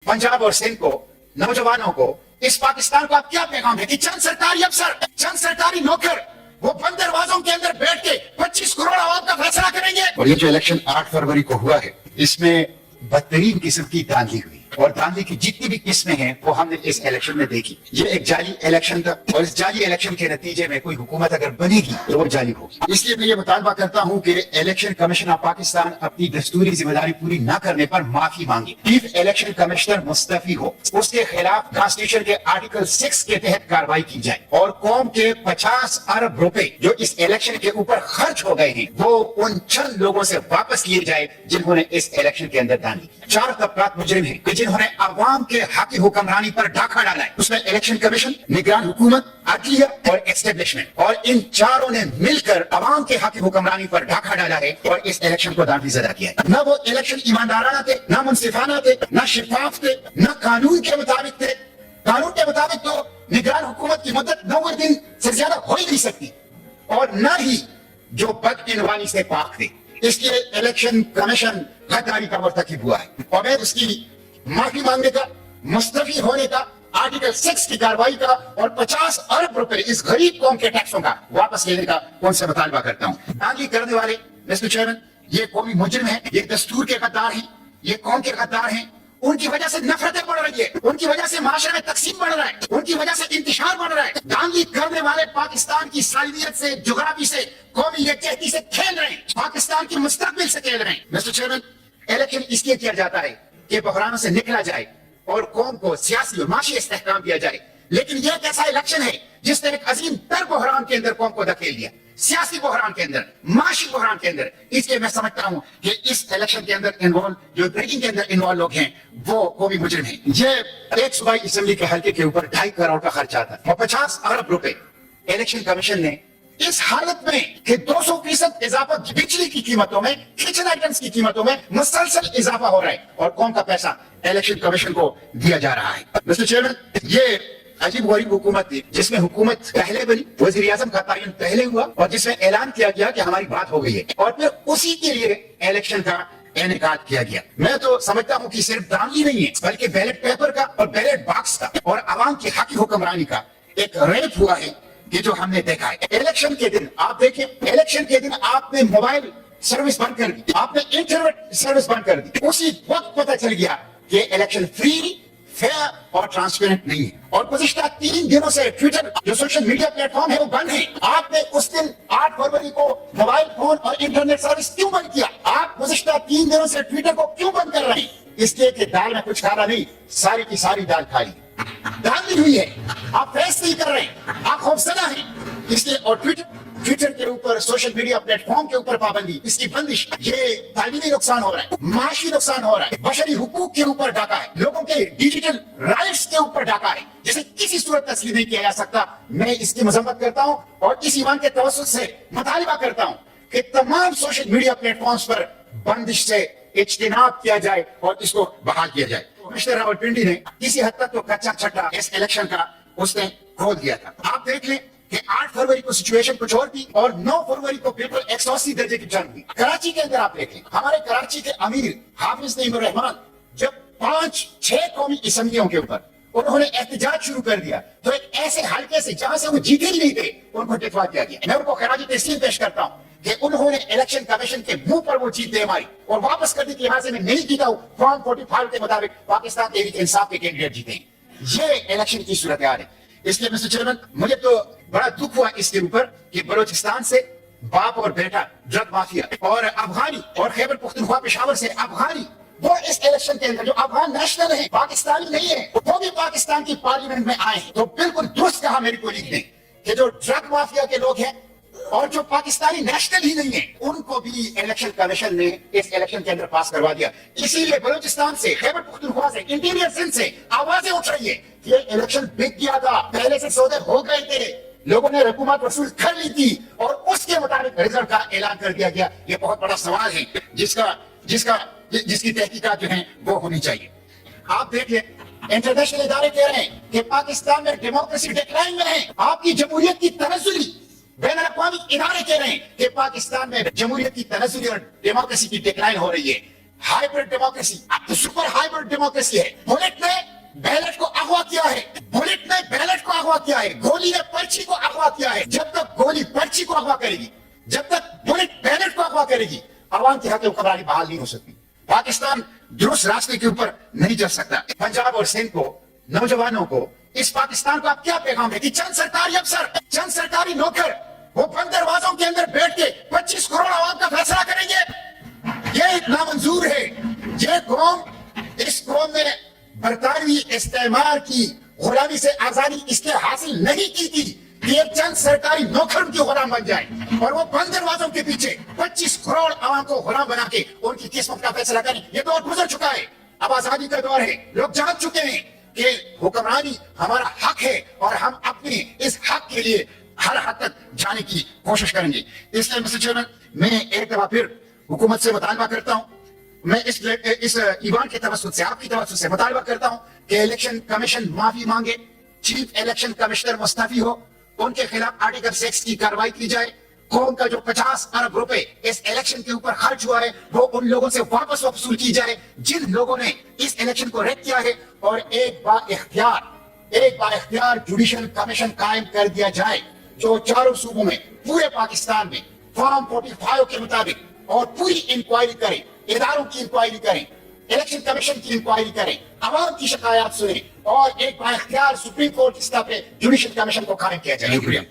पंजाब और सिंध को, नौजवानों को, इस पाकिस्तान को आप क्या पैगाम है कि चंद सरकारी अफसर, चंद सरकारी नौकर वो बंद दरवाजों के अंदर बैठ के 25 करोड़ आवाम का फैसला करेंगे? और ये जो इलेक्शन 8 फरवरी को हुआ है, इसमें बदतरीन किस्म की धांधली हुई और धांधली की जितनी भी किस्में हैं वो हमने इस इलेक्शन में देखी। ये एक जाली इलेक्शन था और इस जाली इलेक्शन के नतीजे में कोई हुकूमत अगर बनेगी तो वो जाली होगी। इसलिए मैं ये मुतालबा करता हूँ कि इलेक्शन कमीशन ऑफ पाकिस्तान अपनी दस्तूरी जिम्मेदारी पूरी न करने पर माफी मांगे। चीफ इलेक्शन कमिश्नर मुस्तफी हो, उसके खिलाफ कॉन्स्टिट्यूशन के आर्टिकल 6 के तहत कार्रवाई की जाए और कौम के 50 अरब रुपए जो इस इलेक्शन के ऊपर खर्च हो गए हैं वो उन चंद लोगों से वापस लिए जाए जिन्होंने इस इलेक्शन के अंदर दान दी। 4 तबकात मुजरिम हैं कि जिन्होंने अवाम के हक हुक्मरानी पर डाका डाला है। उसमें इलेक्शन कमीशन, निगरान हुकूमत, अदलिया और एस्टेब्लिशमेंट, और इन चारों ने मिलकर अवाम के हक हुक्मरानी पर डाका डाला है और इस इलेक्शन को दांधी ज़दा किया है। न वो इलेक्शन ईमानदाराना थे, न मुंसिफाना थे, न शिफाफ थे, न कानून के मुताबिक थे। कानून के मुताबिक तो निगरान हुकूमत की मुद्दत 90 दिन से ज्यादा हो ही नहीं सकती और न ही जो बदइनवानी से पाक थे। इसलिए इलेक्शन कमीशन गद्दारी का मुर्तकिब हुआ है और मैं उसकी माफी मांगने का, मुस्तफी होने का, आर्टिकल 6 की कार्रवाई का और 50 अरब रुपए इस गरीब कौम के टैक्सों का वापस लेने का उनसे मुतालबा करता हूँ। दांधली करने वाले मिस्टर चेयरमैन ये कौमी मुजरिम है, ये दस्तूर के गद्दार हैं, ये कौम के गद्दार हैं। उनकी वजह से नफरतें बढ़ रही है, उनकी वजह से माशरे में तकसीम बढ़ रहा है, उनकी वजह से इंतशार बढ़ रहा है। दांधली करने वाले पाकिस्तान की सालियत से, जुगराफी से, कौमी यकजहती से खेल रहे हैं, पाकिस्तान की मुस्तकबिल से खेल रहे हैं। मिस्टर चेयरमैन, इलेक्शन इसलिए किया जाता है कि बहरानों से निकला जाए और कौम को सियासी और माशी इस्तेहकाम दिया जाए, लेकिन यह एक ऐसा इलेक्शन है जिसने एक अजीम तर बहरान के अंदर कौम को धकेल दिया, सियासी बहरान के अंदर, माशी बहरान के अंदर। इसलिए मैं समझता हूं कि इस इलेक्शन के अंदर इन्वॉल्व, जो ब्रेकिंग के अंदर इन्वॉल्व लोग हैं वो कौमी मुजरिम हैं। ये एक सूबाई असेंबली के हल्के के ऊपर 2.5 करोड़ का खर्चा था और 50 अरब रुपए इलेक्शन कमीशन ने इस हालत में कि 200% इजाफा बिजली की कीमतों में, किचन आइटम्स की कीमतों में मुसलसल इजाफा हो रहा है और कौम का पैसा इलेक्शन कमीशन को दिया जा रहा है। मिस्टर चेयरमैन, ये अजीब गरीब हुकूमत थी जिसमें हुकूमत पहले बनी, वजीर आजम का तयन पहले हुआ और जिसमें ऐलान किया गया कि हमारी बात हो गई है और फिर उसी के लिए इलेक्शन का इनेकाद किया गया। मैं तो समझता हूँ कि सिर्फ दांधली नहीं है बल्कि बैलेट पेपर का और बैलेट बॉक्स का और अवाम की हक हुक्मरानी का एक रेप हुआ है कि जो हमने देखा है। इलेक्शन के दिन आप देखें, इलेक्शन के दिन आपने मोबाइल सर्विस बंद कर दी, आपने इंटरनेट सर्विस बंद कर दी। उसी वक्त पता चल गया कि इलेक्शन फ्री, फेयर और ट्रांसपेरेंट नहीं है और गुज़िश्ता 3 दिनों से ट्विटर जो सोशल मीडिया प्लेटफॉर्म है वो बंद है। आपने उस दिन 8 फरवरी को मोबाइल फोन और इंटरनेट सर्विस क्यों बंद किया? आप गुज़िश्ता 3 दिनों से ट्विटर को क्यों बंद कर रहे हैं? इसलिए कि दाल में कुछ खाना नहीं, सारी की सारी दाल खा ली, दाल हुई है, आप फेस नहीं कर रहे हैं, आप खौफसदा हैं। इसलिए और ट्विटर के ऊपर, सोशल मीडिया प्लेटफॉर्म के ऊपर पाबंदी, इसकी बंदिश, ये तालीमी नुकसान हो रहा है, माशी नुकसान हो रहा है, बशरी हुकूक के ऊपर डाका है, लोगों के डिजिटल राइट्स के ऊपर डाका है, जिसे किसी सूरत तस्लीम नहीं किया जा सकता। मैं इसकी मजम्मत करता हूँ और इस ईमान के तवज्जुह से मुतालिबा करता हूँ कि तमाम सोशल मीडिया प्लेटफॉर्म्स पर बंदिश से इज्तिनाब किया जाए और इसको बहाल किया जाए। मिस्टर रावलपिंडी ने किसी हद तक तो कच्चा छट्टा इस इलेक्शन का उसने खोल दिया था। आप देख लें कि 8 फरवरी को सिचुएशन कुछ और थी और 9 फरवरी को बिल्कुल 180 दर्जे की जंग हुई। कराची के अंदर आप देखें, हमारे कराची के अमीर हाफिज नईमुर रहमान जब 5-6 कौमी असम्बलियों के ऊपर उन्होंने एहतजाज शुरू कर दिया तो एक ऐसे हल्के से जहां से वो जीते ही नहीं थे उनको डिफा किया गया। मैं उनको खराजी तस्लीम पेश करता हूँ कि उन्होंने इलेक्शन कमीशन के मुंह पर वो जीत दे मारी और वापस कर दी कि यहाँ से मैं नहीं जीता हूँ, फॉर्म 45 के मुताबिक पाकिस्तान तहरीक इंसाफ के कैंडिडेट जीते हैं। ये इलेक्शन की सूरत हाल है। इसलिए मिस्टर चेयरमैन, मुझे तो बड़ा दुख हुआ इसके ऊपर कि बलोचिस्तान से बाप और बेटा ड्रग माफिया और अफगानी और खैबर पुख्तनख्वा पेशावर से अफगानी वो इस इलेक्शन के अंदर जो अफगान नेशनल है, पाकिस्तानी नहीं है, वो भी पाकिस्तान की पार्लियामेंट में आए हैं। तो बिल्कुल दुरुस्त कहा मेरी कोलीग ने कि जो ड्रग माफिया के लोग हैं और जो पाकिस्तानी नेशनल ही नहीं है उनको भी इलेक्शन कमीशन ने इस इलेक्शन के अंदर पास करवा दिया। इसीलिए बलूचिस्तान से, खैबर पुख्तनख्वा से, इंटीरियर सिंध से आवाजें उठ रही है कि ये इलेक्शन बिक गया था, पहले से सौदे हो गए थे, लोगों ने रकूमत वसूल कर ली थी और उसके मुताबिक रिजल्ट का ऐलान कर दिया गया। ये बहुत बड़ा सवाल है जिसकी तहकीकात जो है वो होनी चाहिए। आप देखिए, इंटरनेशनल इदारे कह रहे हैं कि पाकिस्तान में डेमोक्रेसी डिक्लाइन में है, आपकी जमहूरियत की तनज़्ज़ुली बैन अक़वामी इदारे कह रहे हैं कि पाकिस्तान में जमहूरियत की तनज़्ज़ुली और डेमोक्रेसी की डिक्लाइन हो रही है। हाइब्रिड डेमोक्रेसी, अब तो सुपर हाइब्रिड डेमोक्रेसी है। बुलेट ने बैलेट को अगवा किया है, बुलेट ने बैलेट को अगवा किया है, गोली ने पर्ची को अगवा किया है। जब तक गोली पर्ची को अगवा करेगी, जब तक बुलेट बैलेट को अगवा करेगी, अवाम की हक हुक्मरानी बहाल नहीं हो सकती। पाकिस्तान दुरुस्त रास्ते के ऊपर नहीं चल सकता। पंजाब और सिंध को, नौजवानों को, इस पाकिस्तान को आप क्या पैगाम है कि चंद सरकारी अफसर, चंद सरकारी नौकर वो बंद दरवाजों के अंदर बैठ के 25 करोड़ आवाम का फैसला करेंगे? ये नामंजूर है। ये कौम, इस कौम ने बरतानवी इस्तेमार की गुलामी से आजादी इसलिए हासिल नहीं की थी कि एक चंद सरकारी नौकर उनकी गुलाम बन जाए और वो बंद दरवाजों के पीछे 25 करोड़ आवाम को गुलाम बना के उनकी किस्मत का फैसला करें। ये दौर गुजर चुका है, अब आजादी का दौर है। लोग जान चुके हैं कि हुक्मरानी हमारा हक है और हम अपने इस हक के लिए हर हद तक जाने की कोशिश करेंगे। इसलिए मिस्टर चेयरमैन, मैं एक दफा फिर हुकूमत से मुतालबा करता हूं, मैं इस ईवान के तवज्जुह से, आपकी तवज्जुह से मुतालबा करता हूं कि इलेक्शन कमीशन माफी मांगे, चीफ इलेक्शन कमिश्नर मुस्तफी हो, उनके खिलाफ आर्टिकल 6 की कार्रवाई की जाए। कौम का जो 50 अरब रुपए इस इलेक्शन के ऊपर खर्च हुआ है वो उन लोगों से वापस वसूल की जाए जिन लोगों ने इस इलेक्शन को रद्द किया है, और एक बार इख्तियार जुडिशल कमीशन कायम कर दिया जाए जो चारों सूबों में, पूरे पाकिस्तान में फॉर्म 45 के मुताबिक, और पूरी इंक्वायरी करें, इदारों की इंक्वायरी करें, इलेक्शन कमीशन की इंक्वायरी करें, आवाम की शिकायत सुने और एक बार इख्तियार सुप्रीम कोर्ट की सतह पे जुडिशल कमीशन को कायम किया जाए। शुक्रिया।